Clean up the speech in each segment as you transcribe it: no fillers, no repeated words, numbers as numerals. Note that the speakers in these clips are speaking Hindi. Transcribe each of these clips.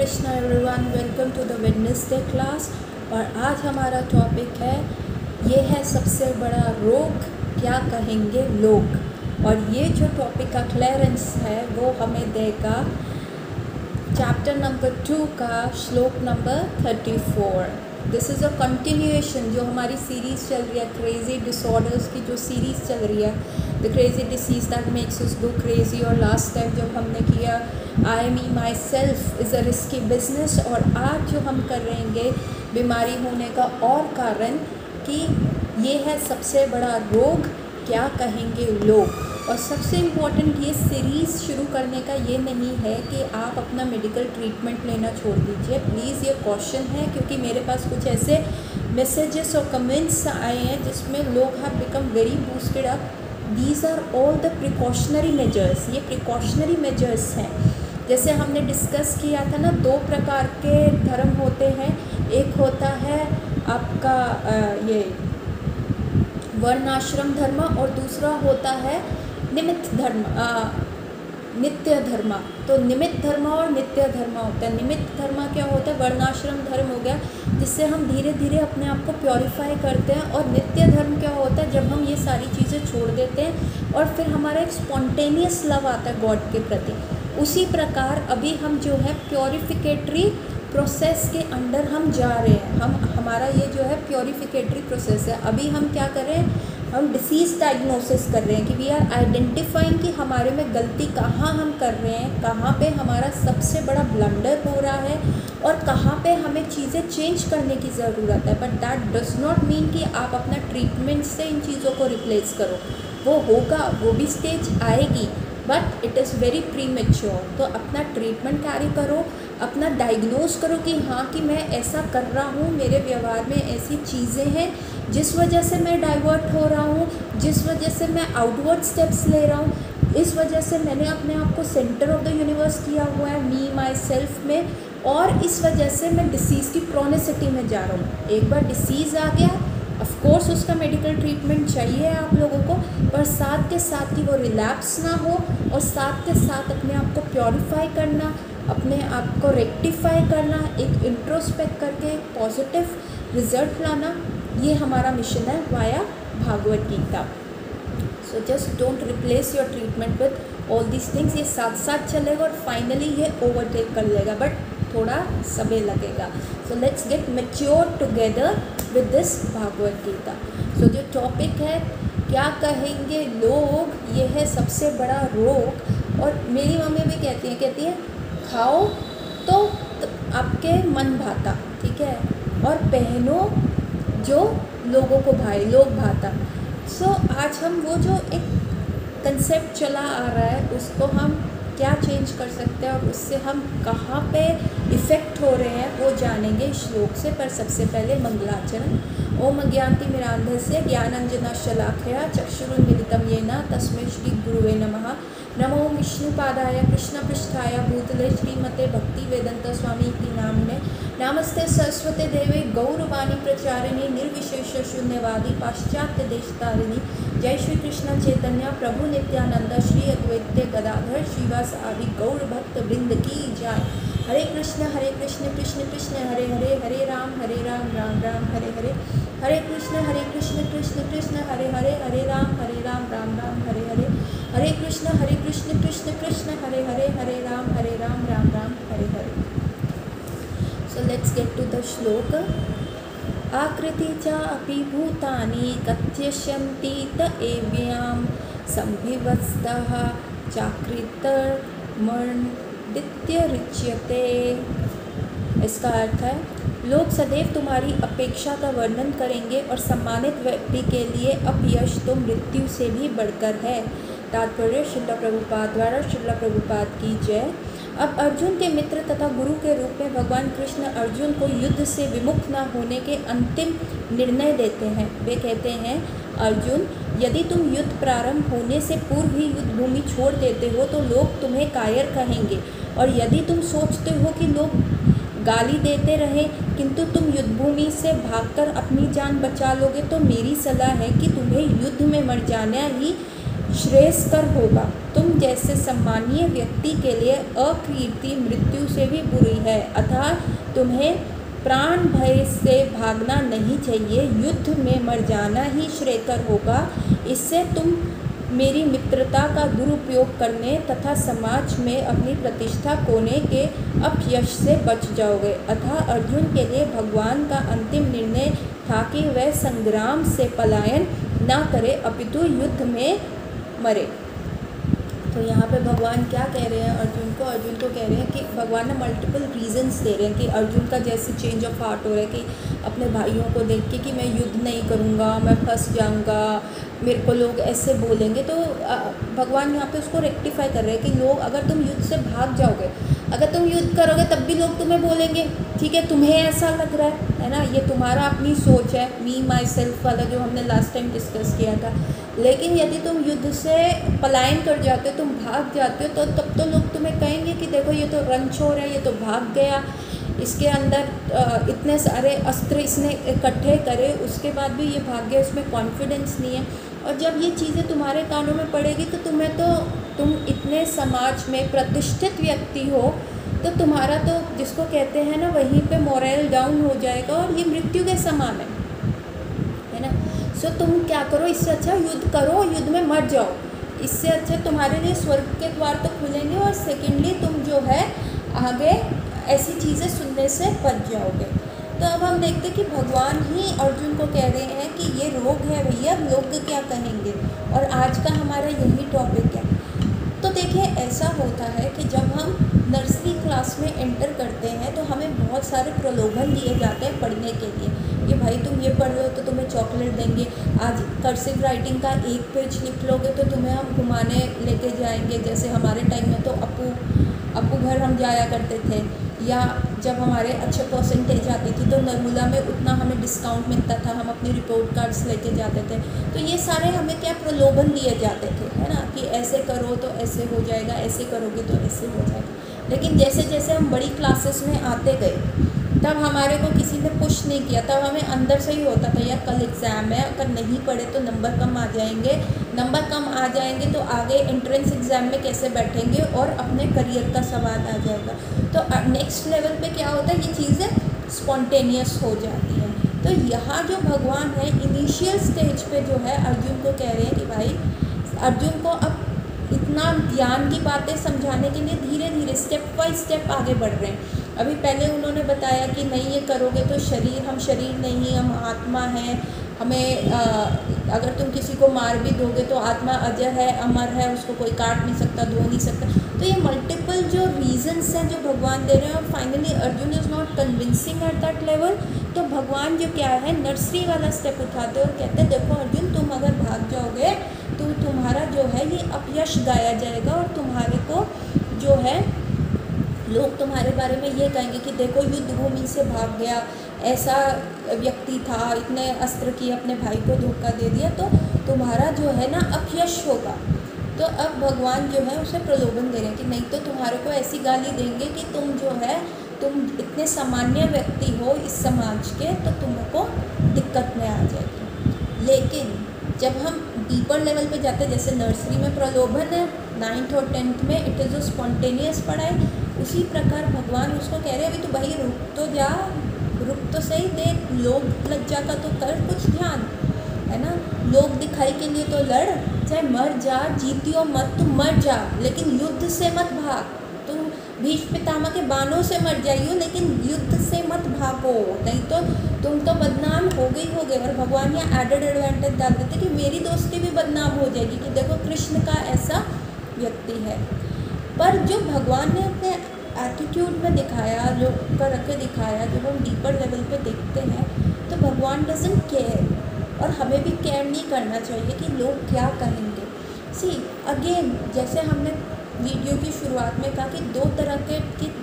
Krishna everyone, welcome to the Wednesday class. और आज हमारा टॉपिक है ये है सबसे बड़ा रोग, क्या कहेंगे लोग। और ये जो टॉपिक का क्लियरेंस है वो हमें देगा चैप्टर नंबर 2 का श्लोक number 34। This is a continuation जो हमारी सीरीज़ चल रही है, क्रेजी डिसऑर्डर्स की जो सीरीज़ चल रही है, the crazy disease that makes us go crazy. और लास्ट टाइम जब हमने किया I me myself is a risky business, और आज जो हम करेंगे बीमारी होने का और कारण कि ये है सबसे बड़ा रोग, क्या कहेंगे लोग। और सबसे इम्पॉर्टेंट ये सीरीज़ शुरू करने का ये नहीं है कि आप अपना मेडिकल ट्रीटमेंट लेना छोड़ दीजिए, प्लीज़। ये क्वेश्चन है क्योंकि मेरे पास कुछ ऐसे मैसेजेस और कमेंट्स आए हैं जिसमें लोग have become very boosted up. These are all the precautionary measures, ये प्रिकॉशनरी मेजर्स हैं। जैसे हमने डिस्कस किया था ना, 2 प्रकार के धर्म होते हैं। एक होता है आपका ये वर्णाश्रम धर्म, और दूसरा होता है निमित्त धर्म, नित्य धर्म। तो निमित्त धर्म और नित्य धर्म होता है। निमित्त धर्म क्या होता है? वर्णाश्रम धर्म हो गया, जिससे हम धीरे धीरे अपने आप को प्योरीफाई करते हैं। और नित्य धर्म क्या होता है? जब हम ये सारी चीज़ें छोड़ देते हैं और फिर हमारा एक स्पॉन्टेनियस लव आता है गॉड के प्रति। उसी प्रकार अभी हम जो है प्योरीफिकेटरी प्रोसेस के अंदर हम जा रहे हैं। हमारा ये जो है प्योरीफिकेटरी प्रोसेस है। अभी हम क्या कर रहे हैं? हम डिसीज़ डायग्नोसिस कर रहे हैं कि वी आर आइडेंटिफाइंग कि हमारे में गलती कहाँ हम कर रहे हैं, कहाँ पे हमारा सबसे बड़ा ब्लंडर हो रहा है और कहाँ पे हमें चीज़ें चेंज करने की ज़रूरत है। But that does not mean कि आप अपना ट्रीटमेंट से इन चीज़ों को रिप्लेस करो। वो होगा, वो भी स्टेज आएगी, but it is very premature. तो अपना ट्रीटमेंट कैरी करो, अपना डायग्नोज करो कि हाँ कि मैं ऐसा कर रहा हूँ, मेरे व्यवहार में ऐसी चीज़ें हैं जिस वजह से मैं डाइवर्ट हो रहा हूँ, जिस वजह से मैं आउटवर्ड स्टेप्स ले रहा हूँ, इस वजह से मैंने अपने आप को सेंटर ऑफ द यूनिवर्स किया हुआ है मी माई सेल्फ में, और इस वजह से मैं डिसीज़ की क्रोनिसिटी में जा रहा हूँ। एक बार डिसीज़ आ गया, ऑफ कोर्स उसका मेडिकल ट्रीटमेंट चाहिए आप लोगों को, पर साथ के साथ ही वो रिलैप्स ना हो, और साथ के साथ अपने आप को प्योरीफाई करना, अपने आप को रेक्टिफाई करना, एक इंट्रोस्पेक्ट करके एक पॉजिटिव रिजल्ट लाना, ये हमारा मिशन है via Bhagavad Gita. So just don't replace your treatment with all these things. ये साथ साथ चलेगा और फाइनली ये ओवरटेक कर लेगा, बट थोड़ा समय लगेगा। So let's get mature together with this Bhagavad Gita. So जो टॉपिक है क्या कहेंगे लोग, ये है सबसे बड़ा रोग। और मेरी मम्मी भी कहती है खाओ तो आपके मन भाता, ठीक है, और पहनो जो लोगों को भाई लोग भाता। सो आज हम वो जो एक कंसेप्ट चला आ रहा है उसको हम क्या चेंज कर सकते हैं और उससे हम कहाँ पे इफ़ेक्ट हो रहे हैं वो जानेंगे श्लोक से। पर सबसे पहले मंगलाचरण। ओम अज्ञानति मिरांधस्य ज्ञानांजना शलाखया चक्षुरुन्मीलितं येन तस्मै श्री गुरुवे नमः। नमो विष्णुपादाय कृष्णपृष्ठाय भूतले श्रीमते भक्ति वेदांत स्वामी इति नामिने। नमस्ते सरस्वते देवे गौरवाणी प्रचारिणी निर्विशेष शून्यवादी पाश्चात्य देशतारिणी। जय श्री कृष्ण चैतन्य प्रभु नित्यानंद श्री अद्वैत गदाधर श्रीवास आदि गौर भक्त वृंद की जय। Hare Krishna Krishna Krishna Hare Hare, Hare Ram Ram Ram Hare Hare, Hare Krishna Krishna Krishna Hare Hare, Hare Ram Ram Ram Hare Hare, Hare Krishna Krishna Krishna Hare Hare, Hare Ram Ram Ram Hare Hare. So let's get to the shloka. आकृति च अपि भूतानि कथ्यष्यन्ति त एव्यां संभिवस्तः चाकृतर्मण्डित्यरुच्यते। इसका अर्थ है लोग सदैव तुम्हारी अपेक्षा का वर्णन करेंगे और सम्मानित व्यक्ति के लिए अपयश तो मृत्यु से भी बढ़कर है। तात्पर्य श्रील प्रभुपाद द्वारा श्रील प्रभुपाद की जय। अब अर्जुन के मित्र तथा गुरु के रूप में भगवान कृष्ण अर्जुन को युद्ध से विमुख न होने के अंतिम निर्णय देते हैं। वे कहते हैं, अर्जुन, यदि तुम युद्ध प्रारंभ होने से पूर्व ही युद्ध भूमि छोड़ देते हो तो लोग तुम्हें कायर कहेंगे, और यदि तुम सोचते हो कि लोग गाली देते रहे किंतु तुम युद्ध भूमि से भागकर अपनी जान बचा लोगे, तो मेरी सलाह है कि तुम्हें युद्ध में मर जाना ही श्रेयस्कर होगा। तुम जैसे सम्मानीय व्यक्ति के लिए अकीर्ति मृत्यु से भी बुरी है, अतः तुम्हें प्राण भय से भागना नहीं चाहिए, युद्ध में मर जाना ही श्रेयस्कर होगा। इससे तुम मेरी मित्रता का दुरुपयोग करने तथा समाज में अपनी प्रतिष्ठा खोने के अपयश से बच जाओगे। अतः अर्जुन के लिए भगवान का अंतिम निर्णय था कि वह संग्राम से पलायन न करे अपितु युद्ध में मरे। तो यहाँ पे भगवान क्या कह रहे हैं अर्जुन को कह रहे हैं कि भगवान ने मल्टीपल रीजंस दे रहे हैं कि अर्जुन का जैसे चेंज ऑफ हार्ट हो रहा है कि अपने भाइयों को देख के कि मैं युद्ध नहीं करूँगा, मैं फंस जाऊँगा, मेरे को लोग ऐसे बोलेंगे। तो भगवान यहाँ पे उसको रेक्टिफाई कर रहे हैं कि लोग, अगर तुम युद्ध से भाग जाओगे, अगर तुम युद्ध करोगे तब भी लोग तुम्हें बोलेंगे, ठीक है, तुम्हें ऐसा लग रहा है ना, ये तुम्हारा अपनी सोच है, मी माई सेल्फ वाला जो हमने लास्ट टाइम डिस्कस किया था। लेकिन यदि तुम युद्ध से पलायन कर जाते हो, तुम भाग जाते हो, तो तब तो लोग तुम्हें कहेंगे कि देखो ये तो रणछोड़ है, ये तो भाग गया, इसके अंदर इतने सारे अस्त्र इसने इकट्ठे करे, उसके बाद भी ये भाग गया, इसमें कॉन्फिडेंस नहीं है। और जब ये चीज़ें तुम्हारे कानों में पड़ेगी तो तुम इतने समाज में प्रतिष्ठित व्यक्ति हो, तो तुम्हारा तो जिसको कहते हैं ना, वहीं पे मोरल डाउन हो जाएगा और ये मृत्यु के समान है ना। सो तुम क्या करो, इससे अच्छा युद्ध करो, युद्ध में मर जाओ, इससे अच्छा तुम्हारे लिए स्वर्ग के द्वार तो खुलेंगे, और सेकेंडली तुम जो है आगे ऐसी चीज़ें सुनने से बच जाओगे। तो अब हम देखते कि भगवान ही अर्जुन को कह रहे हैं कि ये रोग है भैया, लोग क्या कहेंगे, और आज का हमारा यही टॉपिक है। तो देखिए, ऐसा होता है कि जब हम नर्सरी क्लास में एंटर करते हैं तो हमें बहुत सारे प्रलोभन दिए जाते हैं पढ़ने के लिए कि भाई तुम ये पढ़ रहे हो तो तुम्हें चॉकलेट देंगे, आज कर्सिव राइटिंग का एक पेज लिख लोगे तो तुम्हें हम घुमाने लेके जाएंगे। जैसे हमारे टाइम में तो अपू घर हम जाया करते थे, या जब हमारे अच्छे परसेंटेज आती थी तो नर्मूला में उतना हमें डिस्काउंट मिलता था, हम अपनी रिपोर्ट कार्ड्स लेके जाते थे। तो ये सारे हमें क्या प्रलोभन दिए जाते थे, है ना, कि ऐसे करो तो ऐसे हो जाएगा, ऐसे करोगे तो ऐसे हो जाएगा। लेकिन जैसे जैसे हम बड़ी क्लासेस में आते गए तब हमारे को किसी ने पुश नहीं किया, तब हमें अंदर से ही होता था यार कल एग्ज़ाम है, अगर नहीं पढ़े तो नंबर कम आ जाएंगे, नंबर कम आ जाएंगे तो आगे एंट्रेंस एग्ज़ाम में कैसे बैठेंगे, और अपने करियर का सवाल आ जाएगा। तो नेक्स्ट लेवल पे क्या होता है, ये चीज़ें स्पॉन्टेनियस हो जाती हैं। तो यहाँ जो भगवान है इनिशियल स्टेज पे जो है अर्जुन को कह रहे हैं कि भाई अर्जुन को अब इतना ज्ञान की बातें समझाने के लिए धीरे धीरे स्टेप बाय स्टेप आगे बढ़ रहे हैं। अभी पहले उन्होंने बताया कि नहीं ये करोगे तो हम शरीर नहीं, हम आत्मा हैं, हमें अगर तुम किसी को मार भी दोगे तो आत्मा अजर है, अमर है, उसको कोई काट नहीं सकता, धो नहीं सकता। तो ये मल्टीपल जो रीजंस हैं जो भगवान दे रहे हैं, और finally Arjun is not convincing at that level. तो भगवान जो क्या है नर्सरी वाला स्टेप उठाते और कहते हैं देखो अर्जुन, तुम अगर भाग जाओगे तो तुम्हारा जो है ये अपयश गाया जाएगा, और तुम्हारे को जो है लोग तुम्हारे बारे में ये कहेंगे कि देखो युद्ध भूमि से भाग गया, ऐसा व्यक्ति था, इतने अस्त्र की अपने भाई को धोखा दे दिया, तो तुम्हारा जो है ना अपयश होगा। तो अब भगवान जो है उसे प्रलोभन दे रहे हैं कि नहीं तो तुम्हारे को ऐसी गाली देंगे कि तुम जो है तुम इतने सामान्य व्यक्ति हो इस समाज के, तो तुमको दिक्कत में आ जाएगी। लेकिन जब हम डीपर लेवल पे जाते हैं, जैसे नर्सरी में प्रलोभन है, 9th और 10th में इट इज़ अ स्पॉन्टेनियस पढ़ाई, उसी प्रकार भगवान उसको कह रहे हैं अभी तो भाई रुक तो सही, देख लोग लज्जा का तो कर कुछ ध्यान, है ना, लोग दिखाई के लिए तो लड़, चाहे मर जा, जीतियो मत, तुम मर जा लेकिन युद्ध से मत भाग। तुम भीष्म पितामह के बाणों से मर जाइयो लेकिन युद्ध से मत भागो, नहीं तो तुम तो बदनाम हो गई। और भगवान यहाँ एडेड एडवांटेज डाल देते कि मेरी दोस्ती भी बदनाम हो जाएगी कि देखो कृष्ण का ऐसा व्यक्ति है। पर जो भगवान ने अपने एटीट्यूड में दिखाया, जो कर रखे दिखाया, जब हम डीपर लेवल पे देखते हैं तो भगवान डजंट केयर, और हमें भी केयर नहीं करना चाहिए कि लोग क्या कहेंगे। सी अगेन, जैसे हमने वीडियो की शुरुआत में कहा कि दो तरह के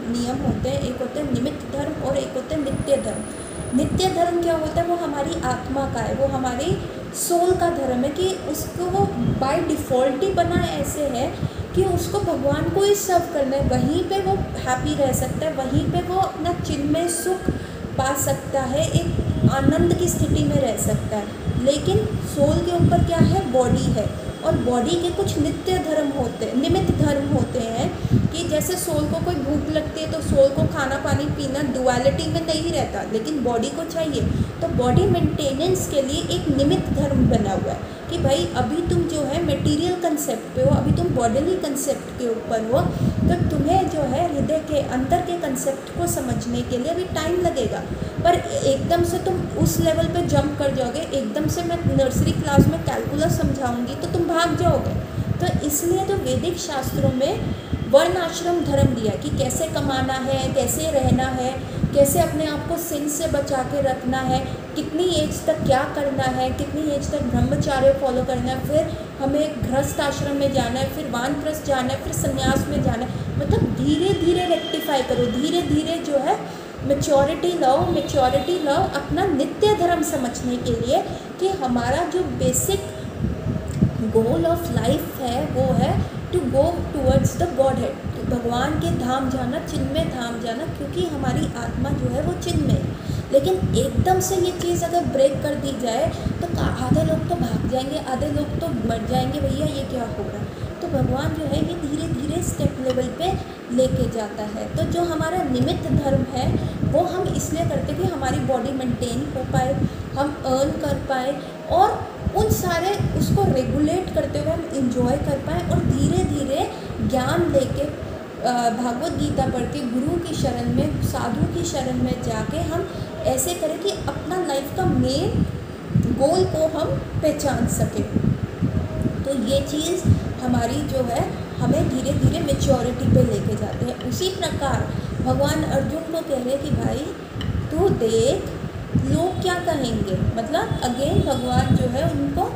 नियम होते हैं, एक होते हैं निमित्त धर्म और एक होते हैं नित्य धर्म। नित्य धर्म क्या होता है, वो हमारी आत्मा का है, वो हमारी सोल का धर्म है कि उसको वो बाय डिफ़ॉल्ट ही बना ऐसे है कि उसको भगवान को ही सर्व करना है, वहीं पे वो हैप्पी रह सकता है, वहीं पे वो अपना चिन्मय सुख पा सकता है, एक आनंद की स्थिति में रह सकता है। लेकिन सोल के ऊपर क्या है, बॉडी है, और बॉडी के कुछ नित्य धर्म होते, निमित्त धर्म होते हैं कि जैसे सोल को कोई भूख लगती है तो सोल को खाना पानी पीना डुअलिटी में नहीं रहता, लेकिन बॉडी को चाहिए। तो बॉडी मेंटेनेंस के लिए एक निमित्त धर्म बना हुआ है कि भाई अभी तुम जो है मटेरियल कंसेप्ट पे हो, अभी तुम बॉडीली कंसेप्ट के ऊपर हो, तो तुम्हें जो है हृदय के अंदर के कंसेप्ट को समझने के लिए अभी टाइम लगेगा। पर एकदम से तुम उस लेवल पे जंप कर जाओगे, एकदम से मैं नर्सरी क्लास में कैलकुलस समझाऊंगी तो तुम भाग जाओगे। तो इसलिए जो वैदिक शास्त्रों में वर्ण आश्रम धर्म दिया कि कैसे कमाना है, कैसे रहना है, कैसे अपने आप को सिन से बचा के रखना है, कितनी एज तक क्या करना है, कितनी एज तक ब्रह्मचार्य फॉलो करना है, फिर हमें गृहस्थ आश्रम में जाना है, फिर वानप्रस्थ जाना है, फिर संन्यास में जाना है। मतलब धीरे धीरे रेक्टिफाई करो, धीरे धीरे जो है मैच्योरिटी लाओ अपना नित्य धर्म समझने के लिए कि हमारा जो बेसिक गोल ऑफ लाइफ है वो है to go towards the godhead, तो भगवान के धाम जाना, चिन्मय धाम जाना, क्योंकि हमारी आत्मा जो है वो चिन्मय है। लेकिन एकदम से ये चीज़ अगर ब्रेक कर दी जाए तो आधे लोग तो भाग जाएंगे, आधे लोग तो मर जाएंगे, भैया ये क्या हो रहा है। तो भगवान जो है ये धीरे धीरे स्टेप लेवल पे लेके जाता है। तो जो हमारा निमित्त धर्म है वो हम इसलिए करते कि हमारी बॉडी मेंटेन हो पाए, हम अर्न कर पाए और उन सारे उसको रेगुलेट करते हुए हम इंजॉय कर पाएँ और धीरे धीरे ज्ञान लेके भागवत गीता पढ़ के गुरु की शरण में, साधु की शरण में जाके हम ऐसे करें कि अपना लाइफ का मेन गोल को हम पहचान सकें। तो ये चीज़ हमारी जो है हमें धीरे धीरे मेच्योरिटी पे लेके जाते हैं। उसी प्रकार भगवान अर्जुन को कह रहे कि भाई तू देख लोग क्या कहेंगे, मतलब अगेन भगवान जो है उनको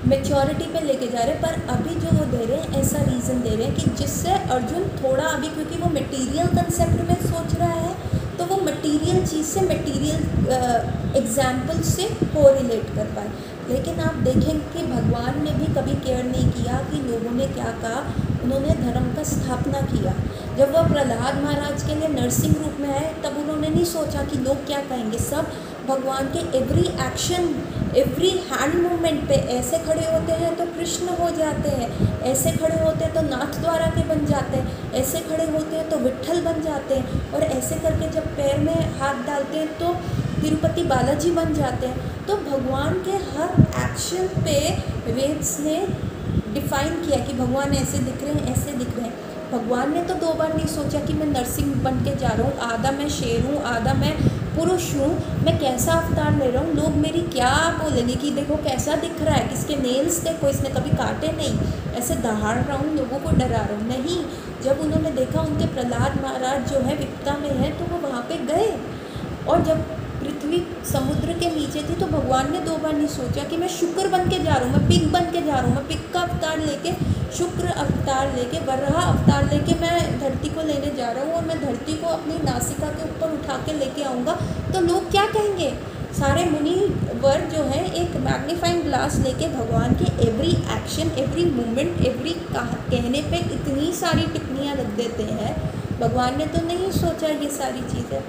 मेच्योरिटी पे लेके जा रहे हैं। पर अभी जो वो दे रहे हैं ऐसा रीज़न दे रहे हैं कि जिससे अर्जुन थोड़ा अभी, क्योंकि वो मटेरियल कंसेप्ट में सोच रहा है तो वो मटेरियल चीज़ से, मटेरियल एग्जाम्पल से को रिलेट कर पाए। लेकिन आप देखें कि भगवान ने भी कभी केयर नहीं किया कि लोगों ने क्या कहा, उन्होंने धर्म का स्थापना किया। जब वह प्रहलाद महाराज के लिए नरसिंह रूप में आए तब उन्होंने नहीं सोचा कि लोग क्या कहेंगे। सब भगवान के every action, every hand movement पे ऐसे खड़े होते हैं तो कृष्ण हो जाते हैं, ऐसे खड़े होते हैं तो नाथ द्वारा के बन जाते हैं, ऐसे खड़े होते हैं तो विट्ठल बन जाते हैं, और ऐसे करके जब पैर में हाथ डालते हैं तो तिरुपति बालाजी बन जाते हैं। तो भगवान के हर एक्शन पे वेद्स ने डिफाइन किया कि भगवान ऐसे दिख रहे हैं, ऐसे दिख रहे हैं। भगवान ने तो दो बार नहीं सोचा कि मैं नरसिंह बन के जा रहा हूँ, आधा मैं शेर हूँ, आधा मैं पुरुष हूँ, मैं कैसा अवतार ले रहा हूँ, लोग मेरी क्या बोलेंगे कि देखो कैसा दिख रहा है, किसके नेल्स देखो, इसने कभी काटे नहीं, ऐसे दहाड़ रहा हूँ, लोगों को डरा रहा हूँ। नहीं, जब उन्होंने देखा उनके प्रहलाद महाराज जो है विपदा में है तो वो वहाँ पे गए, और जब पृथ्वी समुद्र के नीचे थी तो भगवान ने दो बार नहीं सोचा कि मैं शुक्र बन के जा रहा हूँ, मैं पिग बन के जा रहा हूँ, मैं पिग का अवतार लेके, शुक्र अवतार लेके, वराह अवतार लेके मैं धरती को लेने जा रहा हूँ, और मैं धरती को अपनी नासिका के ऊपर उठा के लेके आऊँगा तो लोग क्या कहेंगे। सारे मुनि वर जो है एक मैग्नीफाइंग ग्लास लेके भगवान के every action, every movement, every कहने पे इतनी सारी टिप्पणियाँ रख देते हैं। भगवान ने तो नहीं सोचा ये सारी चीज़ें।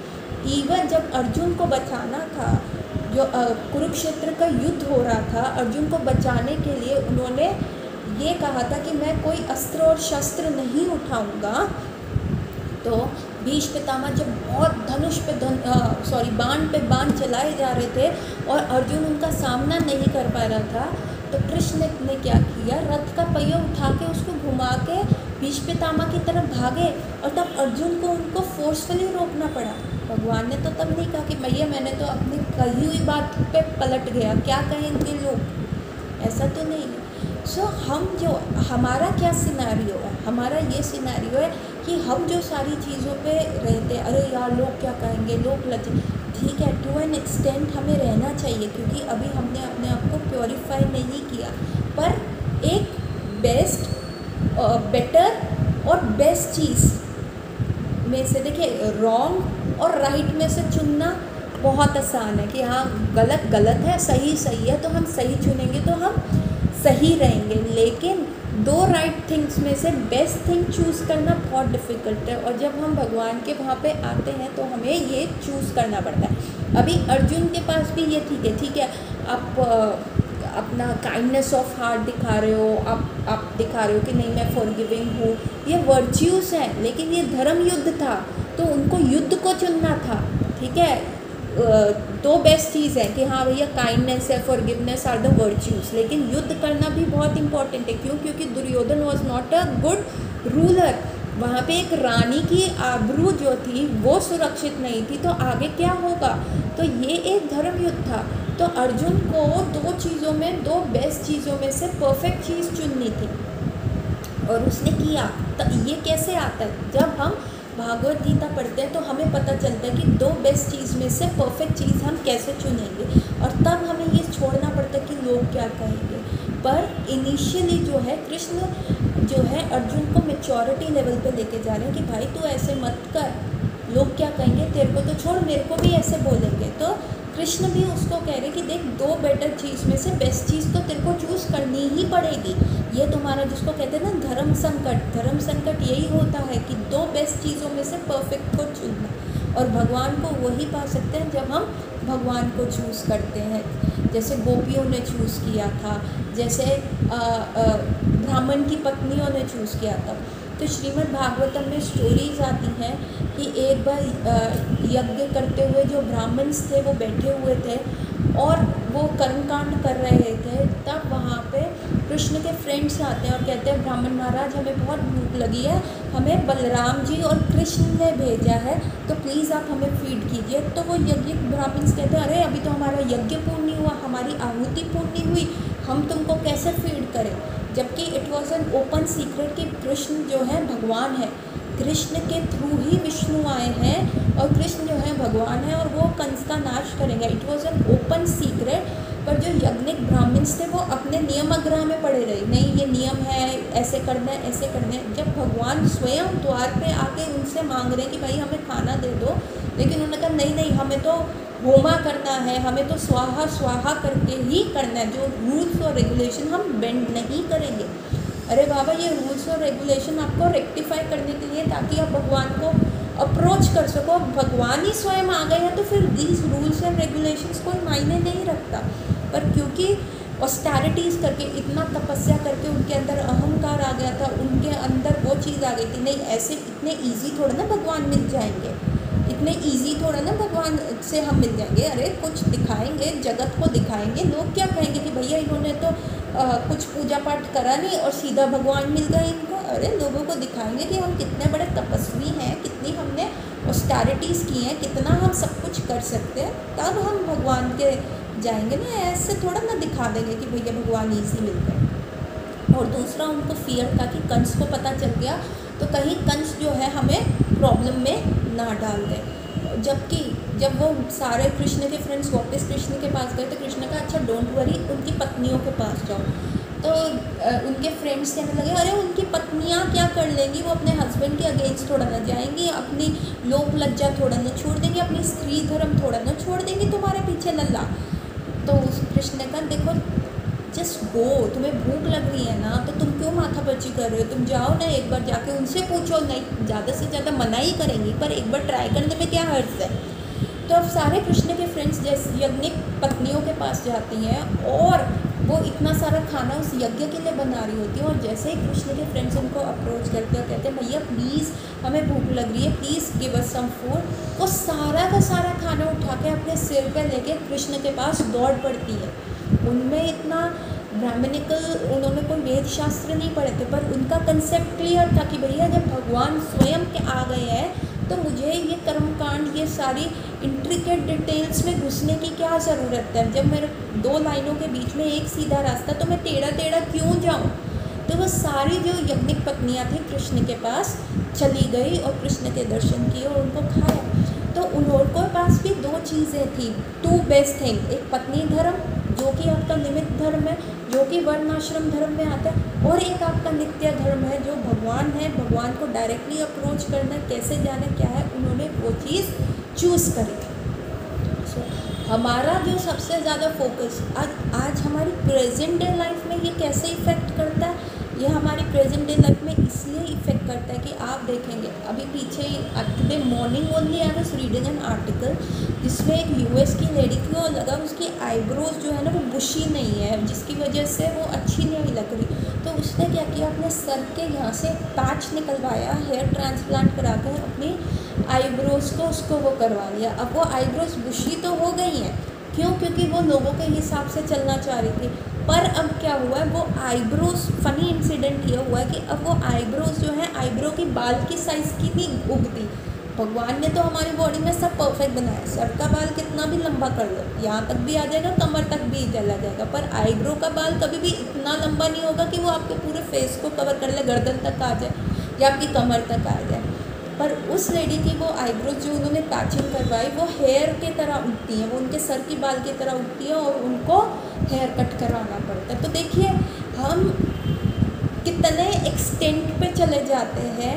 इवन जब अर्जुन को बचाना था, जो कुरुक्षेत्र का युद्ध हो रहा था, अर्जुन को बचाने के लिए उन्होंने ये कहा था कि मैं कोई अस्त्र और शस्त्र नहीं उठाऊंगा। तो भीष्म पितामह जब बहुत धनुष पे बाण पे बाण चलाए जा रहे थे और अर्जुन उनका सामना नहीं कर पा रहा था, तो कृष्ण ने क्या किया, रथ का पहिया उठा के उसको घुमा के भीष्म पितामह की तरफ भागे, और तब अर्जुन को उनको फोर्सफुली रोकना पड़ा। भगवान ने तो तब नहीं कहा कि भैया मैंने तो अपनी कही हुई बात पे पलट गया, क्या कहेंगे लोग, ऐसा तो नहीं है। सो हम जो, हमारा क्या सिनेरियो है, हमारा ये सिनेरियो है कि हम जो सारी चीज़ों पे रहते हैं, अरे यार लोग क्या कहेंगे, लोग लज, ठीक है टू एन एक्सटेंट हमें रहना चाहिए क्योंकि अभी हमने अपने आप को प्योरीफाई नहीं किया, पर एक बेस्ट बेटर और बेस्ट चीज़ में से देखिए, रॉन्ग और राइट में से चुनना बहुत आसान है कि हाँ गलत गलत है, सही सही है, तो हम सही चुनेंगे तो हम सही रहेंगे। लेकिन दो राइट थिंग्स में से बेस्ट थिंग चूज़ करना बहुत डिफ़िकल्ट है, और जब हम भगवान के वहाँ पे आते हैं तो हमें ये चूज़ करना पड़ता है। अभी अर्जुन के पास भी ये ठीक है, आप अपना काइंडनेस ऑफ हार्ट दिखा रहे हो, आप दिखा रहे हो कि नहीं मैं फॉरगिविंग हूँ, ये वर्च्यूज़ हैं। लेकिन ये धर्म युद्ध था तो उनको युद्ध को चुनना था, ठीक है। दो बेस्ट चीज़ है कि हाँ भैया काइंडनेस है, फॉरगिवनेस आर द वर्च्यूज़, लेकिन युद्ध करना भी बहुत इंपॉर्टेंट है। क्यों? क्योंकि Duryodhana was not a good ruler. वहाँ पे एक रानी की आबरू जो थी वो सुरक्षित नहीं थी, तो आगे क्या होगा। तो ये एक धर्म युद्ध था। तो अर्जुन को दो चीज़ों में, दो बेस्ट चीज़ों में से परफेक्ट चीज़ चुननी थी और उसने किया। तो ये कैसे आता है? जब हम भागवत गीता पढ़ते हैं तो हमें पता चलता है कि दो बेस्ट चीज़ में से परफेक्ट चीज़ हम कैसे चुनेंगे, और तब हमें ये छोड़ना पड़ता है कि लोग क्या कहेंगे। पर इनिशियली जो है कृष्ण जो है अर्जुन को मेच्योरिटी लेवल पे लेके जा रहे हैं कि भाई तू ऐसे मत कर, लोग क्या कहेंगे, तेरे को तो छोड़, मेरे को भी ऐसे बोलेंगे। तो कृष्ण भी उसको कह रहे कि देख, दो बेटर चीज़ में से बेस्ट चीज़ तो तेरे को चूज़ करनी ही पड़ेगी। ये तुम्हारा जिसको कहते हैं ना धर्म संकट, धर्म संकट यही होता है कि दो बेस्ट चीज़ों में से परफेक्ट को चुनना। और भगवान को वही पा सकते हैं जब हम भगवान को चूज़ करते हैं। जैसे गोपियों ने चूज़ किया था, जैसे ब्राह्मण की पत्नियों ने चूज़ किया था। तो श्रीमद् भागवतम में स्टोरीज आती हैं कि एक बार यज्ञ करते हुए जो ब्राह्मण्स थे वो बैठे हुए थे और वो कर्मकांड कर रहे थे। तब वहाँ पे कृष्ण के फ्रेंड्स आते हैं और कहते हैं ब्राह्मण महाराज हमें बहुत भूख लगी है, हमें बलराम जी और कृष्ण ने भेजा है, तो प्लीज़ आप हमें फीड कीजिए। तो वो यज्ञ ब्राह्मण्स कहते हैं अरे अभी तो हमारा यज्ञ पूर्ण नहीं हुआ, हमारी आहुति पूर्ण नहीं हुई, हम तुमको कैसे फीड करें। जबकि it was an open secret कि कृष्ण जो है भगवान है, कृष्ण के थ्रू ही विष्णु आए हैं और कृष्ण जो है भगवान है और वो कंस का नाश करेंगे। It was an open secret. पर जो यज्ञिक ब्राह्मण्स थे वो अपने नियम आग्रह में पड़े रहे, नहीं ये नियम है, ऐसे करना है, ऐसे करना है। जब भगवान स्वयं द्वार पे आके उनसे मांग रहे हैं कि भाई हमें खाना दे दो, लेकिन उन्होंने कहा नहीं नहीं, हमें तो होमा करना है, हमें तो स्वाहा स्वाहा करके ही करना है, जो रूल्स और रेगुलेशन हम बेंड नहीं करेंगे। अरे बाबा, ये रूल्स और रेगुलेशन आपको रेक्टिफाई करने के लिए, ताकि आप भगवान को अप्रोच कर सको। भगवान ही स्वयं आ गए हैं तो फिर दीज रूल्स एंड रेगुलेशंस कोई मायने नहीं रखता। पर क्योंकि ऑस्टेरिटीज़ करके, इतना तपस्या करके उनके अंदर अहंकार आ गया था, उनके अंदर वो चीज़ आ गई थी, नहीं ऐसे इतने ईजी थोड़ा ना भगवान मिल जाएंगे, इतने इजी थोड़ा ना भगवान से हम मिल जाएंगे। अरे कुछ दिखाएंगे, जगत को दिखाएंगे, लोग क्या कहेंगे कि भैया इन्होंने तो कुछ पूजा पाठ करा नहीं और सीधा भगवान मिल गए इनको। अरे लोगों को दिखाएंगे कि हम कितने बड़े तपस्वी हैं, कितनी हमने ऑस्टेरिटीज़ की हैं, कितना हम सब कुछ कर सकते हैं, तब हम भगवान के जाएंगे ना। ऐसे थोड़ा ना दिखा देंगे कि भैया भगवान ईजी मिल गए। और दूसरा उनको फियर था कि कंस को पता चल गया तो कहीं कंस जो है हमें प्रॉब्लम में ना डाल दे। जबकि जब वो सारे कृष्ण के फ्रेंड्स वापस कृष्ण के पास गए तो कृष्ण का अच्छा डोंट वरी, उनकी पत्नियों के पास जाओ। तो उनके फ्रेंड्स कहने लगे अरे उनकी पत्नियां क्या कर लेंगी, वो अपने हस्बैंड के अगेंस्ट थोड़ा ना जाएंगी, अपनी लोक लज्जा थोड़ा ना छोड़ देंगी, अपनी स्त्री धर्म थोड़ा ना छोड़ देंगी तुम्हारे पीछे लल्ला। तो उस कृष्ण ने कहा देखो जस्ट गो, तुम्हें भूख लग रही है ना तो तुम क्यों माथापच्ची कर रहे हो, तुम जाओ ना, एक बार जाके उनसे पूछो, नहीं ज़्यादा से ज़्यादा मना ही करेंगी पर एक बार ट्राई करने में क्या हर्ज है। तो अब सारे कृष्ण के फ्रेंड्स जैसे यज्ञिक पत्नियों के पास जाती हैं और वो इतना सारा खाना उस यज्ञ के लिए बना रही होती है, और जैसे ही कृष्ण के फ्रेंड्स उनको अप्रोच करते हैं, कहते हैं भैया प्लीज़ हमें भूख लग रही है, please give us some food, वो सारा का सारा खाना उठा के अपने सिर पे लेके कृष्ण के पास दौड़ पड़ती है। उनमें इतना ब्राह्मणिकल, उन्होंने कोई वेद शास्त्र नहीं पढ़े थे, पर उनका कंसेप्ट क्लियर था कि भैया जब भगवान स्वयं के आ गए हैं तो मुझे ये कर्मकांड, ये सारी इंट्रिकेट डिटेल्स में घुसने की क्या ज़रूरत है। जब मेरे दो लाइनों के बीच में एक सीधा रास्ता, तो मैं टेढ़ा टेढ़ा क्यों जाऊँ। तो वो सारी जो यज्ञिक पत्नियाँ थी कृष्ण के पास चली गई और कृष्ण के दर्शन किए और उनको खाया। तो उनको पास भी दो चीज़ें थी, टू बेस्ट थिंग, एक पत्नी धर्म जो कि आपका निमित्त धर्म है, जो कि वर्णाश्रम धर्म में आता है, और एक आपका नित्य धर्म है जो भगवान है, भगवान को डायरेक्टली अप्रोच करना, कैसे जाना क्या है, उन्होंने वो चीज़ चूज़ करी। हमारा जो सबसे ज़्यादा फोकस आज हमारी प्रेजेंट डे लाइफ में ये कैसे इफ़ेक्ट करता है, ये हमारी प्रेजेंट डे लाइफ में इसलिए इफ़ेक्ट करता है कि आप देखेंगे अभी पीछे today morning only I was reading an article जिसमें एक यूएस की लेडी को लगा उसकी आईब्रोज जो है ना वो बुशी नहीं है, जिसकी वजह से वो अच्छी नहीं लग रही। तो उसने क्या किया, अपने सर के यहाँ से पैच निकलवाया, हेयर ट्रांसप्लांट करा कर अपनी आईब्रोज को उसको वो करवा लिया। अब वो आईब्रोज बुशी तो हो गई हैं, क्यों? क्योंकि वो लोगों के हिसाब से चलना चाह रही थी। पर अब क्या हुआ है, वो आईब्रोज, फनी इंसिडेंट ये हुआ है कि अब वो आईब्रोज जो है आईब्रो की बाल की साइज़ की नहीं उगती। भगवान ने तो हमारी बॉडी में सब परफेक्ट बनाया, सर का बाल कितना भी लंबा कर लो यहाँ तक भी आ जाएगा, कमर तक भी चला जाएगा, पर आईब्रो का बाल कभी भी इतना लंबा नहीं होगा कि वो आपके पूरे फेस को कवर कर ले, गर्दन तक आ जाए या आपकी कमर तक आ जाए। पर उस लेडी की वो आईब्रोज जो उन्होंने पैचिंग करवाई वो हेयर के तरह उगती हैं, वो उनके सर की बाल की तरह उगती है और उनको हेयर कट करवाना पड़ता है। तो देखिए हम कितने एक्सटेंट पे चले जाते हैं,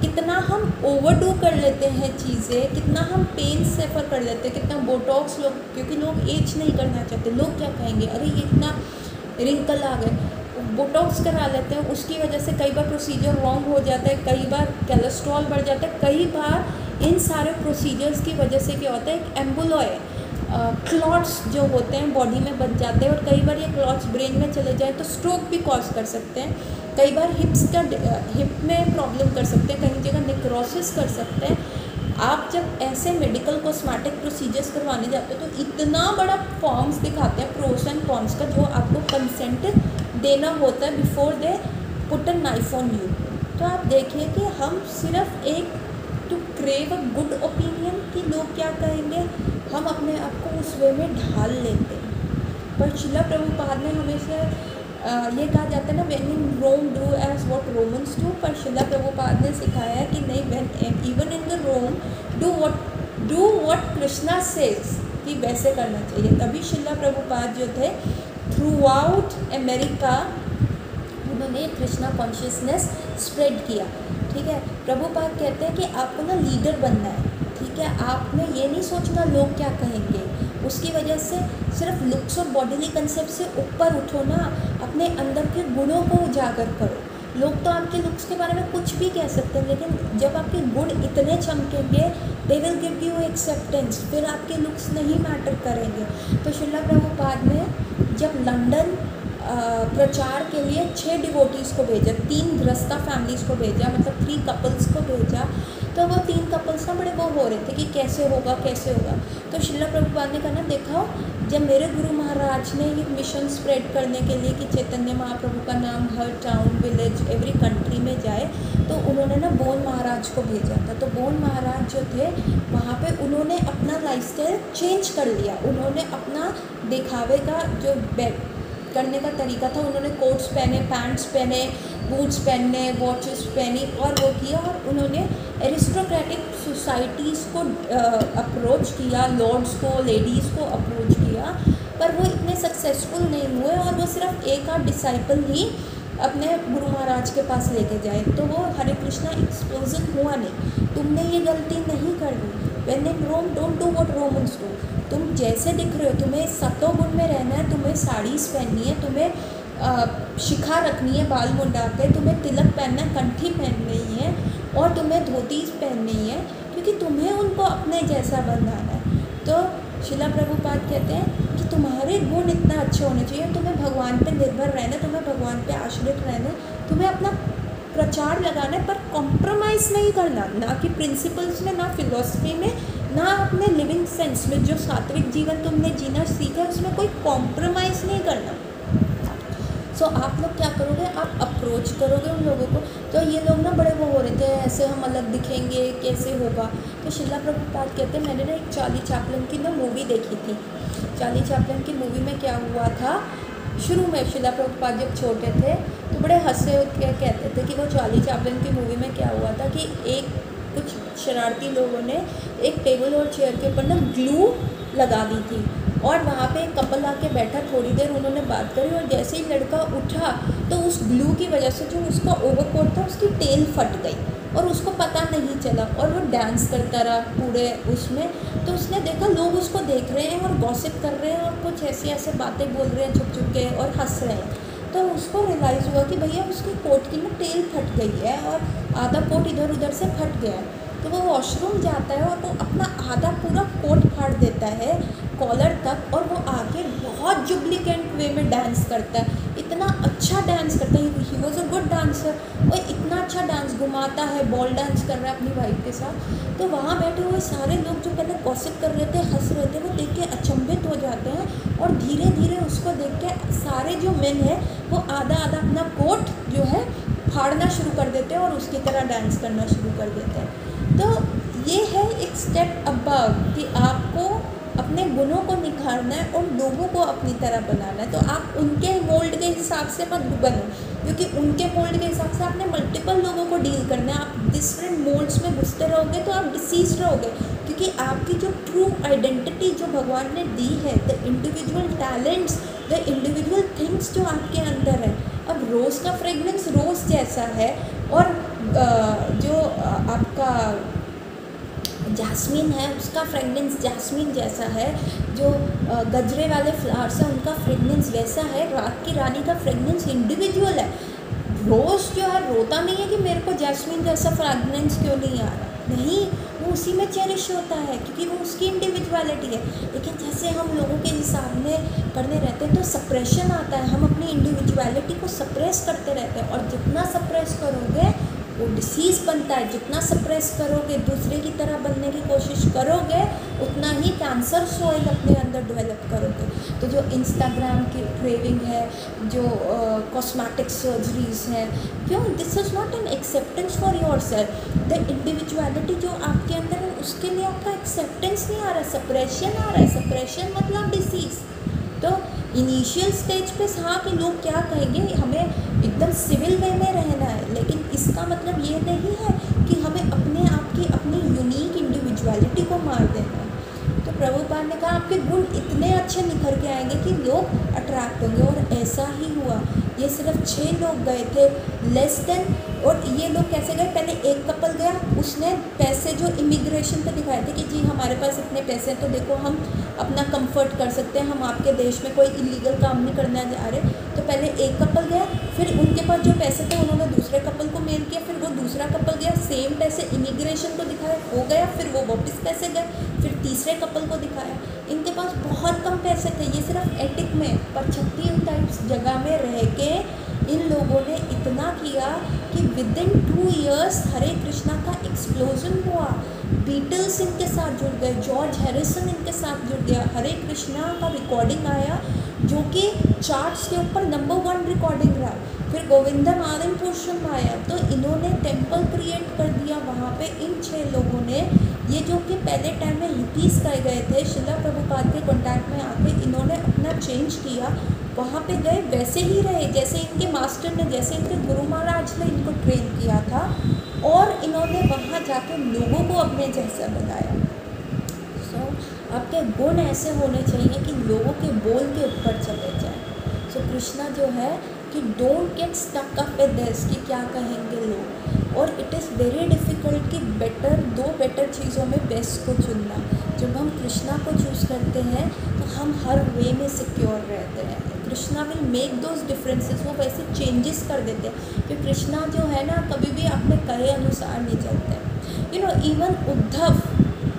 कितना हम ओवरडू कर लेते हैं चीज़ें, कितना हम पेन सफ़र कर लेते हैं, कितना बोटॉक्स लोग, क्योंकि लोग एज नहीं करना चाहते। लोग क्या कहेंगे, अरे ये इतना रिंकल आ गए, बोटॉक्स करा लेते हैं, उसकी वजह से कई बार प्रोसीजर रॉन्ग हो जाता है, कई बार कोलेस्ट्रॉल बढ़ जाता है, कई बार इन सारे प्रोसीजर्स की वजह से क्या होता है, एक एम्बुलॉय क्लॉट्स जो होते हैं बॉडी में बन जाते हैं, और कई बार ये क्लॉट्स ब्रेन में चले जाए तो स्ट्रोक भी कॉज कर सकते हैं, कई बार हिप में प्रॉब्लम कर सकते हैं, कहीं जगह नेक्रोसिस कर सकते हैं। आप जब ऐसे मेडिकल कॉस्मेटिक प्रोसीजर्स करवाने जाते हो तो इतना बड़ा फॉर्म्स दिखाते हैं प्रोस एंड कॉन्स का, जो आपको कंसेंट देना होता है before they put a knife on you. तो आप देखिए कि हम सिर्फ एक to crave a good opinion कि लोग क्या कहेंगे, हम अपने आप को उस वे में ढाल लेते हैं। पर शिला प्रभुपाद ने हमेशा ये कहा जाता है ना, when in Rome do as what Romans do, पर शिला प्रभुपाद ने सिखाया है कि नहीं, when even in the Rome do what Krishna says, कि वैसे करना चाहिए। तभी शिला प्रभुपाद जो थे थ्रू आउट अमेरिका उन्होंने कृष्णा कॉन्शियसनेस स्प्रेड किया। ठीक है, प्रभुपाद कहते हैं कि आपको ना लीडर बनना है, ठीक है, आपने ये नहीं सोचना लोग क्या कहेंगे, उसकी वजह से सिर्फ लुक्स और बॉडीली कंसेप्ट से ऊपर उठो ना, अपने अंदर के गुणों को उजागर करो। लोग तो आपके लुक्स के बारे में कुछ भी कह सकते हैं, लेकिन जब आपके गुण इतने चमकेंगे they will give you acceptance, फिर आपके लुक्स नहीं मैटर करेंगे। तो शिला प्रभुपाद ने जब लंदन प्रचार के लिए 6 डिवोटीज़ को भेजा, 3 गृहस्था फैमिलीज़ को भेजा, मतलब 3 कपल्स को भेजा, तो वो 3 कपल्स ना बड़े वो हो रहे थे कि कैसे होगा कैसे होगा। तो शिला प्रभुपाद ने कहा ना, देखो जब मेरे गुरु महाराज ने ये मिशन स्प्रेड करने के लिए कि चैतन्य महाप्रभु का नाम हर टाउन विलेज एवरी कंट्री में जाए, तो उन्होंने ना बोन महाराज को भेजा था। तो बोन महाराज जो थे वहाँ पे उन्होंने अपना लाइफस्टाइल चेंज कर लिया, उन्होंने अपना दिखावे का जो करने का तरीका था, उन्होंने कोट्स पहने, पैंट्स पहने, बूट्स पहने, वॉचेस पहनी और वो किया, और उन्होंने एरिस्टोक्रेटिक सोसाइटीज़ को अप्रोच किया, लॉर्ड्स को, लेडीज़ को अप्रोच किया, पर वो इतने सक्सेसफुल नहीं हुए, और वो सिर्फ एक आध डिसाइपल ही अपने गुरु महाराज के पास लेके जाए, तो वो हरे कृष्णा एक्सप्लोजन हुआ नहीं। तुमने ये गलती नहीं करनी, when in Rome don't do what Romans do. तुम जैसे दिख रहे हो, तुम्हें सतो गुण में रहना है, तुम्हें साड़ीज़ पहननी है, तुम्हें शिखा रखनी है बाल मुंडा के, तुम्हें तिलक पहनना है, कंठी पहननी है, और तुम्हें धोतीज पहननी है, क्योंकि तुम्हें उनको अपने जैसा बनाना है। तो शिला प्रभुपाद कहते हैं कि तुम्हारे गुण इतना अच्छे होने चाहिए, तुम्हें भगवान पे निर्भर रहना, तुम्हें भगवान पे आश्रित रहना, तुम्हें अपना प्रचार लगाना है, पर कॉम्प्रोमाइज़ नहीं करना, ना कि प्रिंसिपल्स में, ना फिलॉसफी में, ना अपने लिविंग सेंस में। जो सात्विक जीवन तुमने जीना सीखा है उसमें कोई कॉम्प्रोमाइज़ नहीं करना। सो आप लोग क्या करोगे, आप अप्रोच करोगे उन लोगों को। तो ये लोग ना बड़े वो हो रहे थे, ऐसे हम अलग दिखेंगे, कैसे होगा। तो शिला प्रभुपाद कहते हैं, मैंने ना एक चार्ली चैपलिन की ना मूवी देखी थी। चार्ली चैपलिन की मूवी में क्या हुआ था, शुरू में शिला प्रभुपाद जब छोटे थे तो बड़े हंसे के कहते थे कि वो चार्ली चैपलिन की मूवी में क्या हुआ था कि कुछ शरारती लोगों ने एक टेबल और चेयर के ऊपर ना ग्लू लगा दी थी, और वहाँ पे एक कपल आके बैठा, थोड़ी देर उन्होंने बात करी, और जैसे ही लड़का उठा तो उस ग्लू की वजह से जो उसका ओवरकोट था उसकी टेल फट गई, और उसको पता नहीं चला, और वो डांस करता रहा पूरे उसमें। तो उसने देखा लोग उसको देख रहे हैं और गॉसिप कर रहे हैं, और कुछ ऐसी ऐसे बातें बोल रहे हैं छुप छुप के और हंस रहे हैं। तो उसको रियलाइज़ हुआ कि भैया उसकी कोट की ना टेल फट गई है, और आधा कोट इधर उधर से फट गया है। तो वो वॉशरूम जाता है और वो अपना डांस करता है, इतना अच्छा डांस करता है, he was a good dancer, और इतना अच्छा डांस घुमाता है, बॉल डांस कर रहा है अपनी वाइफ के साथ। तो वहाँ बैठे हुए सारे लोग जो पहले गॉसिप कर रहे थे, हंस रहे थे, वो देख के अचंभित हो जाते हैं, और धीरे धीरे उसको देख के सारे जो मेन है वो आधा आधा अपना कोट जो है फाड़ना शुरू कर देते हैं और उसकी तरह डांस करना शुरू कर देते हैं। तो ये है एक स्टेप अबव कि आपको अपने गुणों को निखारना है और लोगों को अपनी तरह बनाना है। तो आप उनके मोल्ड के हिसाब से मत बनो, क्योंकि उनके मोल्ड के हिसाब से आपने मल्टीपल लोगों को डील करना है। आप डिफरेंट मोल्ड्स में घुसते रहोगे तो आप डिसीज रहोगे, क्योंकि आपकी जो ट्रू आइडेंटिटी जो भगवान ने दी है, the individual talents, the individual things जो आपके अंदर है। अब रोज़ का फ्रेगरेंस रोज़ जैसा है, और जो आपका जैस्मिन है उसका फ्रेगनेंस जैस्मिन जैसा है, जो गजरे वाले फ्लावर्स हैं उनका फ्रेगनेंस वैसा है, रात की रानी का फ्रेगनेंस इंडिविजुअल है। रोज़ जो है रोता नहीं है कि मेरे को जैस्मिन जैसा फ्रेगनेंस क्यों नहीं आ रहा, नहीं, वो उसी में चेरिश होता है क्योंकि वो उसकी इंडिविजुअलिटी है। लेकिन जैसे हम लोगों के हिसाब में करने रहते हैं तो सप्रेशन आता है, हम अपनी इंडिविजुअलिटी को सप्रेस करते रहते हैं, और जितना सप्रेस करोगे वो डिसीज़ बनता है, जितना सप्रेस करोगे, दूसरे की तरह बनने की कोशिश करोगे, उतना ही कैंसर सॉइल अपने अंदर डेवलप करोगे। तो जो इंस्टाग्राम की क्रेविंग है, जो कॉस्मेटिक सर्जरीज हैं, क्यों, this is not an acceptance for your self. The individuality जो आपके अंदर है उसके लिए आपका एक्सेप्टेंस नहीं आ रहा, सप्रेशन आ रहा है। सप्रेशन मतलब डिसीज़। तो इनिशियल स्टेज पे हाँ कि लोग क्या कहेंगे, हमें एकदम सिविल वे में रहना है, लेकिन इसका मतलब ये नहीं है कि हमें अपने आप की अपनी यूनिक इंडिविजुअलिटी को मार देना है। तो प्रभुपाद ने कहा आपके गुण इतने अच्छे निखर के आएंगे कि लोग अट्रैक्ट होंगे, और ऐसा ही हुआ। ये सिर्फ 6 लोग गए थे, लेस देन, और ये लोग कैसे गए, पहले एक कपल गया, उसने पैसे जो इमिग्रेशन पे दिखाए थे कि जी हमारे पास इतने पैसे हैं तो देखो हम अपना कंफर्ट कर सकते हैं, हम आपके देश में कोई इलीगल काम नहीं करने जा रहे। तो पहले एक कपल गया, फिर उनके पास जो पैसे थे उन्होंने दूसरे कपल को मेल किया, फिर वो दूसरा कपल गया, सेम पैसे इमिग्रेशन को दिखाया, हो गया, फिर वो वापस पैसे गए, फिर तीसरे कपल को दिखाया। इनके पास बहुत कम पैसे थे, ये सिर्फ एटिक में, पर 36 टाइप्स जगह में रह के इन लोगों ने इतना किया कि विद इन 2 ईयर्स हरे कृष्णा का एक्सप्लोजन हुआ। बीटल्स इनके साथ जुड़ गए, जॉर्ज हैरिसन इनके साथ जुड़ गया, हरे कृष्णा का रिकॉर्डिंग आया जो कि चार्ट्स के ऊपर नंबर 1 रिकॉर्डिंग रहा। फिर गोविंदम आदम पुरुषम आया, तो इन्होंने टेम्पल क्रिएट कर दिया वहाँ पे। इन 6 लोगों ने, ये जो कि पहले टाइम में हिपीस कहे गए थे, शिला प्रभुपाद के कॉन्टैक्ट में आके इन्होंने अपना चेंज किया, वहाँ पे गए वैसे ही रहे जैसे इनके मास्टर ने, जैसे इनके गुरु महाराज ने इनको ट्रेन किया था, और इन्होंने वहाँ जाके लोगों को अपने जैसा बनाया। आपके गुण ऐसे होने चाहिए कि लोगों के बोल के ऊपर चले जाए। सो कृष्णा जो है कि don't get stuck up with this कि क्या कहेंगे लोग, और इट इज़ वेरी डिफ़िकल्ट कि दो बेटर चीज़ों में बेस्ट को चुनना। जब हम कृष्णा को चूज़ करते हैं तो हम हर वे में सिक्योर रहते हैं। Krishna will make those differences, वो वैसे चेंजेस कर देते हैं कि कृष्णा जो है ना कभी भी अपने कहे अनुसार नहीं चलते। इवन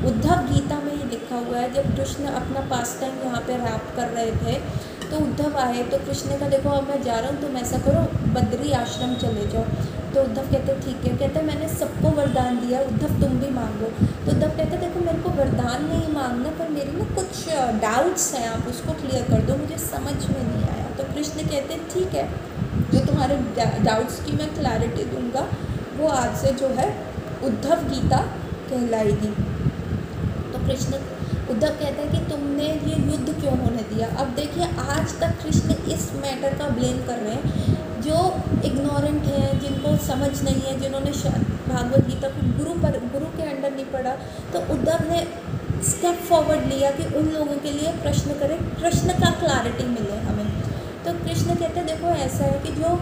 उद्धव गीता में ये लिखा हुआ है, जब कृष्ण अपना पास टाइम यहाँ पे रैप कर रहे थे तो उद्धव आए, तो कृष्ण ने कहा देखो अब मैं जा रहा हूँ, तुम ऐसा करो बद्री आश्रम चले जाओ। तो उद्धव कहते ठीक है, कहते मैंने सबको वरदान दिया, उद्धव तुम भी मांगो। तो उद्धव कहते देखो मेरे को वरदान नहीं मांगना, पर मेरे ना कुछ डाउट्स हैं, आप उसको क्लियर कर दो, मुझे समझ में नहीं आया। तो कृष्ण कहते ठीक है, जो तुम्हारे डाउट्स की मैं क्लैरिटी दूंगा वो आज से जो है उद्धव गीता कहलाएगी। तो उद्धव कहता है कि तुमने ये युद्ध क्यों होने दिया। अब देखिए आज तक कृष्ण इस मैटर का ब्लेम कर रहे हैं जो इग्नोरेंट हैं, जिनको समझ नहीं है, जिन्होंने भागवत गीता को गुरु के अंडर नहीं पढ़ा। तो उद्धव ने स्टेप फॉरवर्ड लिया कि उन लोगों के लिए प्रश्न करें, कृष्ण का क्लैरिटी मिले हमें। तो कृष्ण कहते हैं देखो ऐसा है कि जो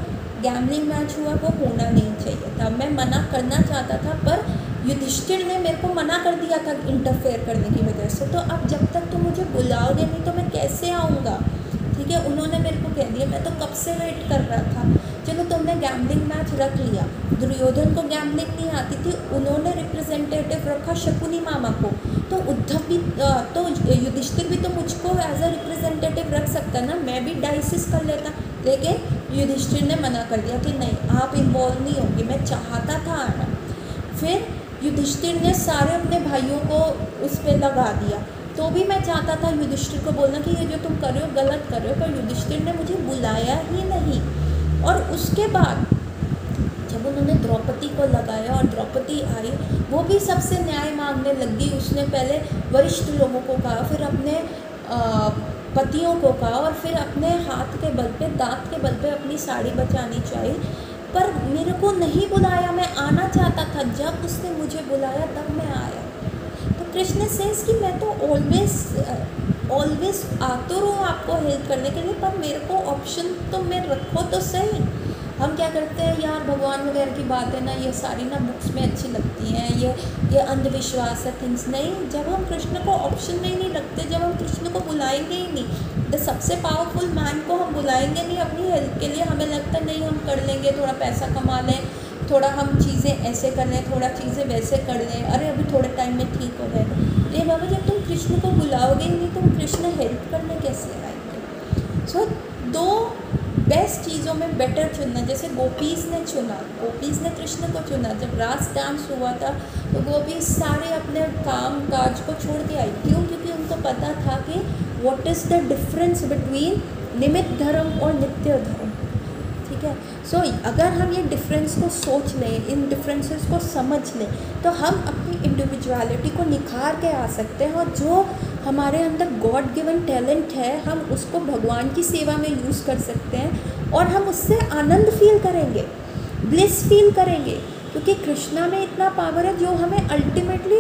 गैम्बलिंग मैच हुआ वो होना नहीं चाहिए था, मैं मना करना चाहता था पर युधिष्ठिर ने मेरे को मना कर दिया था इंटरफेयर करने की वजह से। तो अब जब तक तुम मुझे बुलाओगे नहीं तो मैं कैसे आऊँगा, ठीक है। उन्होंने मेरे को कह दिया, मैं तो कब से वेट कर रहा था। चलो तुमने गैम्बलिंग मैच रख लिया, दुर्योधन को गैम्बलिंग नहीं आती थी, उन्होंने रिप्रेजेंटेटिव रखा शकुनी मामा को। तो उद्धव भी तो युधिष्ठिर भी तो मुझको एज अ रिप्रेजेंटेटिव रख सकता ना, मैं भी डाइसिस कर लेता, लेकिन युधिष्ठिर ने मना कर दिया कि नहीं, आप इन्वॉल्व नहीं होंगे, मैं चाहता था आना। फिर युधिष्ठिर ने सारे अपने भाइयों को उस पर लगा दिया, तो भी मैं चाहता था युधिष्ठिर को बोलना कि ये जो तुम कर रहे हो गलत कर रहे हो, पर युधिष्ठिर ने मुझे बुलाया ही नहीं। और उसके बाद जब उन्होंने द्रौपदी को लगाया और द्रौपदी आई, वो भी सबसे न्याय मांगने लगी। उसने पहले वरिष्ठ लोगों को कहा, फिर अपने पतियों को कहा, और फिर अपने हाथ के बल पे, दांत के बल पे अपनी साड़ी बचानी चाहिए। पर मेरे को नहीं बुलाया, मैं आना चाहता था, जब उसने मुझे बुलाया तब मैं आया। तो कृष्ण सेज कि मैं तो ऑलवेज आतुर हूँ आपको हेल्प करने के लिए, पर मेरे को ऑप्शन तो मैं रखो तो सही। हम क्या करते हैं यार, भगवान वगैरह की बात है ना, ये सारी ना बुक्स में अच्छी लगती हैं, ये अंधविश्वास है थिंग्स। नहीं, जब हम कृष्ण को ऑप्शन में ही नहीं रखते, जब हम कृष्ण को बुलाएंगे ही नहीं, द सबसे पावरफुल मैन को हम बुलाएंगे नहीं अपनी हेल्प के लिए, हमें लगता है नहीं हम कर लेंगे, थोड़ा पैसा कमा लें, थोड़ा हम चीज़ें ऐसे कर लें, थोड़ा चीज़ें वैसे कर लें, अरे अभी थोड़े टाइम में ठीक हो जाएगा। ये बाबा, जब तुम कृष्ण को बुलाओगे ही नहीं, तुम कृष्ण हेल्प करने कैसे आएंगे? सो दो बेस्ट चीज़ों में बेटर चुनना, जैसे गोपीज़ ने चुना, गोपीज़ ने कृष्ण को चुना। जब रास डांस हुआ था तो गोपीज़ सारे अपने काम काज को छोड़ के आई, क्यों? क्योंकि उनको पता था कि what is the difference between निमित्त धर्म और नित्य धर्म। ठीक है, सो अगर हम ये डिफरेंस को सोच लें, इन डिफरेंसेस को समझ लें, तो हम अपनी इंडिविजुअलिटी को निखार के आ सकते हैं, और जो हमारे अंदर गॉड गिवन टैलेंट है, हम उसको भगवान की सेवा में यूज़ कर सकते हैं, और हम उससे आनंद फील करेंगे, ब्लिस फील करेंगे, क्योंकि कृष्णा में इतना पावर है जो हमें अल्टीमेटली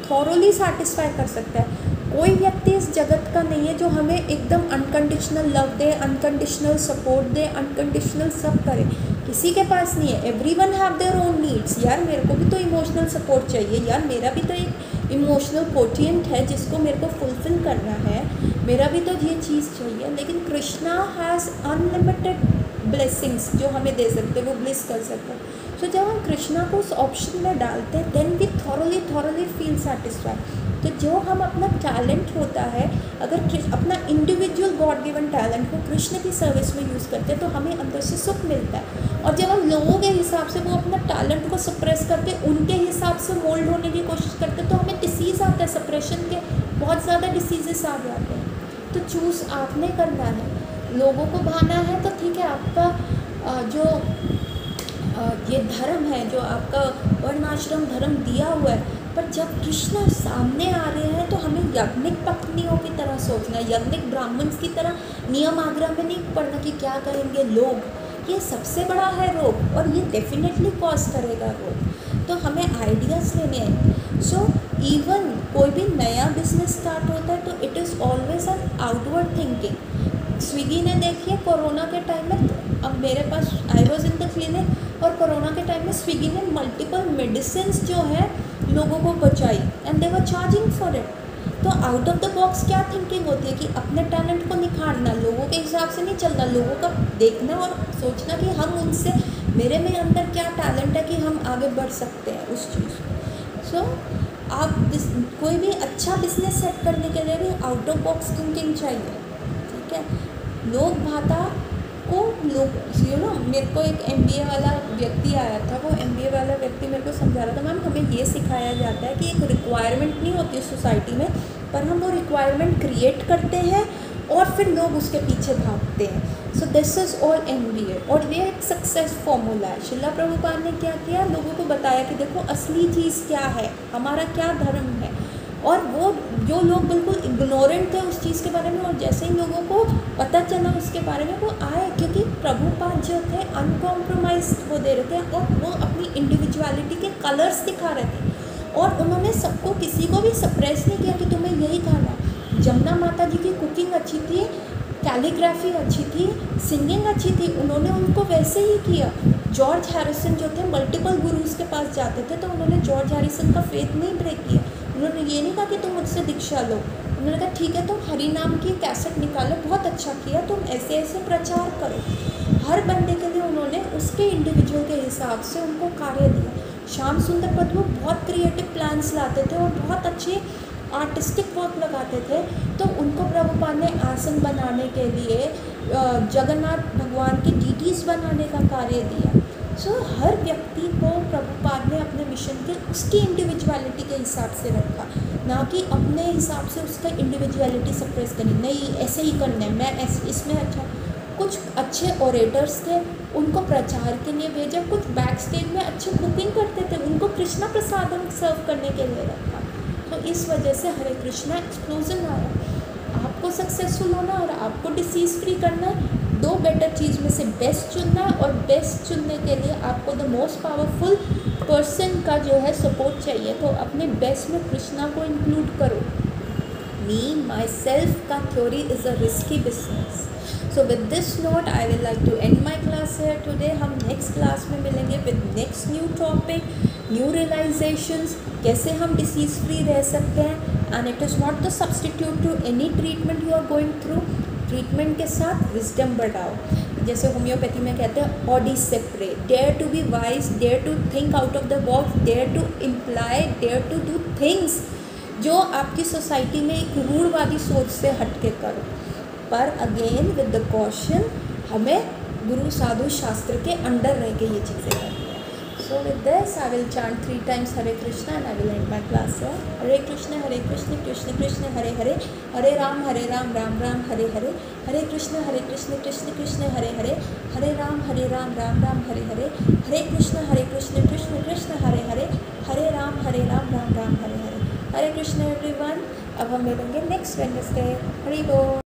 थॉरोली सेटिस्फाई कर सकता है। कोई व्यक्ति इस जगत का नहीं है जो हमें एकदम unconditional love they, unconditional support they, unconditional सब करे, किसी के पास नहीं है। Everyone have their own needs. यार मेरे को भी तो इमोशनल सपोर्ट चाहिए, यार मेरा भी तो एक इमोशनल कोटिएंट है जिसको मेरे को फुलफिल करना है, मेरा भी तो ये चीज़ चाहिए। लेकिन कृष्णा हैज़ अनलिमिटेड ब्लेसिंग्स जो हमें दे सकते हैं, वो ब्लिस कर सकते हैं। सो जब हम कृष्णा को उस ऑप्शन में डालते हैं, then we thoroughly feel satisfied. तो जो हम अपना टैलेंट होता है, अगर अपना इंडिविजुअल गॉड गिवन टैलेंट को कृष्ण की सर्विस में यूज़ करते हैं, तो हमें अंदर से सुख मिलता है। और जब हम लोगों के हिसाब से वो अपना टैलेंट को सप्रेस करके उनके हिसाब से मोल्ड होने की कोशिश करते हैं, तो हमें डिसीज़ आता है, सप्रेशन के बहुत ज़्यादा डिसीजेस आ जाते हैं। तो चूज़ आपने करना है, लोगों को भाना है तो ठीक है, आपका जो ये धर्म है, जो आपका वर्णाश्रम धर्म दिया हुआ है, पर जब कृष्ण सामने आ रहे हैं तो हमें यज्ञिक पत्नियों की तरह सोचना है, यज्ञिक ब्राह्मण की तरह नियम आग्रह में नहीं पढ़ना कि क्या करेंगे लोग। ये सबसे बड़ा है रोग, और ये डेफिनेटली कॉज करेगा रोग। तो हमें आइडियाज़ लेने हैं। सो इवन कोई भी नया बिजनेस स्टार्ट होता है तो it is always an outward thinking. Swiggy ने देखिए कोरोना के टाइम में, अब मेरे पास I was in the clinic, और कोरोना के टाइम में स्विगी ने मल्टीपल मेडिसिन जो है लोगों को पहुँचाई, and they were charging for it. तो आउट ऑफ द बॉक्स क्या थिंकिंग होती है कि अपने टैलेंट को निखारना, लोगों के हिसाब से नहीं चलना, लोगों का देखना और सोचना कि हम उनसे, मेरे में अंदर क्या टैलेंट है कि हम आगे बढ़ सकते हैं उस चीज़ को। सो आप कोई भी अच्छा बिजनेस सेट करने के लिए भी आउट ऑफ बॉक्स थिंकिंग चाहिए। ठीक है, लोग भाता को लोग मेरे को एक MBA वाला व्यक्ति आया था, वो MBA वाला व्यक्ति मेरे को समझा रहा था, मैम हमें ये सिखाया जाता है कि एक रिक्वायरमेंट नहीं होती सोसाइटी में, पर हम वो रिक्वायरमेंट क्रिएट करते हैं और फिर लोग उसके पीछे भागते हैं। So this is all MBA, और ये एक सक्सेस फॉर्मूला है। शिला प्रभुपाद ने क्या किया, लोगों को बताया कि देखो असली चीज़ क्या है, हमारा क्या धर्म है। और वो जो लोग बिल्कुल इग्नोरेंट थे उस चीज़ के बारे में, और जैसे ही लोगों को पता चला उसके बारे में, वो आए, क्योंकि प्रभुपाद जो थे अनकॉम्प्रोमाइज्ड वो दे रहे थे, और वो अपनी इंडिविजुअलिटी के कलर्स दिखा रहे थे, और उन्होंने सबको, किसी को भी सप्रेस नहीं किया कि तुम्हें यही खाना। जमुना माता जी की कुकिंग अच्छी थी, कैलीग्राफी अच्छी थी, सिंगिंग अच्छी थी, उन्होंने उनको वैसे ही किया। जॉर्ज हैरिसन जो थे मल्टीपल गुरुज के पास जाते थे, तो उन्होंने जॉर्ज हैरिसन का फेथ नहीं ब्रेक किया। उन्होंने ये नहीं कहा कि तुम मुझसे दीक्षा लो, उन्होंने कहा ठीक है तुम हरि नाम की कैसेट निकालो, बहुत अच्छा किया, तुम ऐसे ऐसे प्रचार करो। हर बंदे के लिए उन्होंने उसके इंडिविजुअल के हिसाब से उनको कार्य दिया। श्याम सुंदर पद्मू बहुत क्रिएटिव प्लान्स लाते थे और बहुत अच्छे आर्टिस्टिक वर्क लगाते थे, तो उनको प्रभुपाद ने आसन बनाने के लिए जगन्नाथ भगवान के डीटीज बनाने का कार्य दिया। सो हर व्यक्ति को प्रभुपाद ने अपने मिशन के उसकी इंडिविजुअलिटी के हिसाब से रखा, ना कि अपने हिसाब से उसका इंडिविजुअलिटी सप्रेस करनी, नहीं ऐसे ही करना है, मैं इसमें अच्छा। कुछ अच्छे ओरेटर्स थे, उनको प्रचार के लिए भेजा, कुछ बैक स्टेज में अच्छे कुकिंग करते थे, उनको कृष्णा प्रसादम सर्व करने के लिए रखा। तो इस वजह से हरे कृष्णा एक्सप्लोजन आया। आपको सक्सेसफुल होना और आपको डिसीज़ फ्री करना है, दो बेटर चीज़ में से बेस्ट चुनना है, और बेस्ट चुनने के लिए आपको द मोस्ट पावरफुल पर्सन का जो है सपोर्ट चाहिए। तो अपने बेस्ट में कृष्णा को इंक्लूड करो। मी माई सेल्फ का theory is a risky business. So with this note I will like to end my class here today. हम नेक्स्ट क्लास में मिलेंगे with next new topic, new realisations, कैसे हम डिसीज़ फ्री रह सकते हैं। And it is not the substitute to any treatment you are going through. Treatment के साथ विजडम बढ़ाओ, जैसे होम्योपैथी में कहते हैं ऑडी से प्रे, dare to be wise, dare to think out of the box, dare to imply, dare to do things जो आपकी सोसाइटी में एक रूढ़वादी सोच से हटके करो, पर अगेन विद द कॉशन, हमें गुरु साधु शास्त्र के अंडर रह के ये चीज़ें करनी है। सो with this I will chant 3 times Hare Krishna and I will and my class है। हरे कृष्ण कृष्ण कृष्ण हरे हरे, हरे राम राम राम हरे हरे, हरे कृष्ण कृष्ण कृष्ण हरे हरे, हरे राम राम राम हरे हरे, हरे कृष्ण कृष्ण कृष्ण हरे हरे, हरे राम राम राम हरे हरे। हरे कृष्ण एवरीवन। अब हम मिलेंगे नेक्स्ट वेडनेसडे। हरि बोल।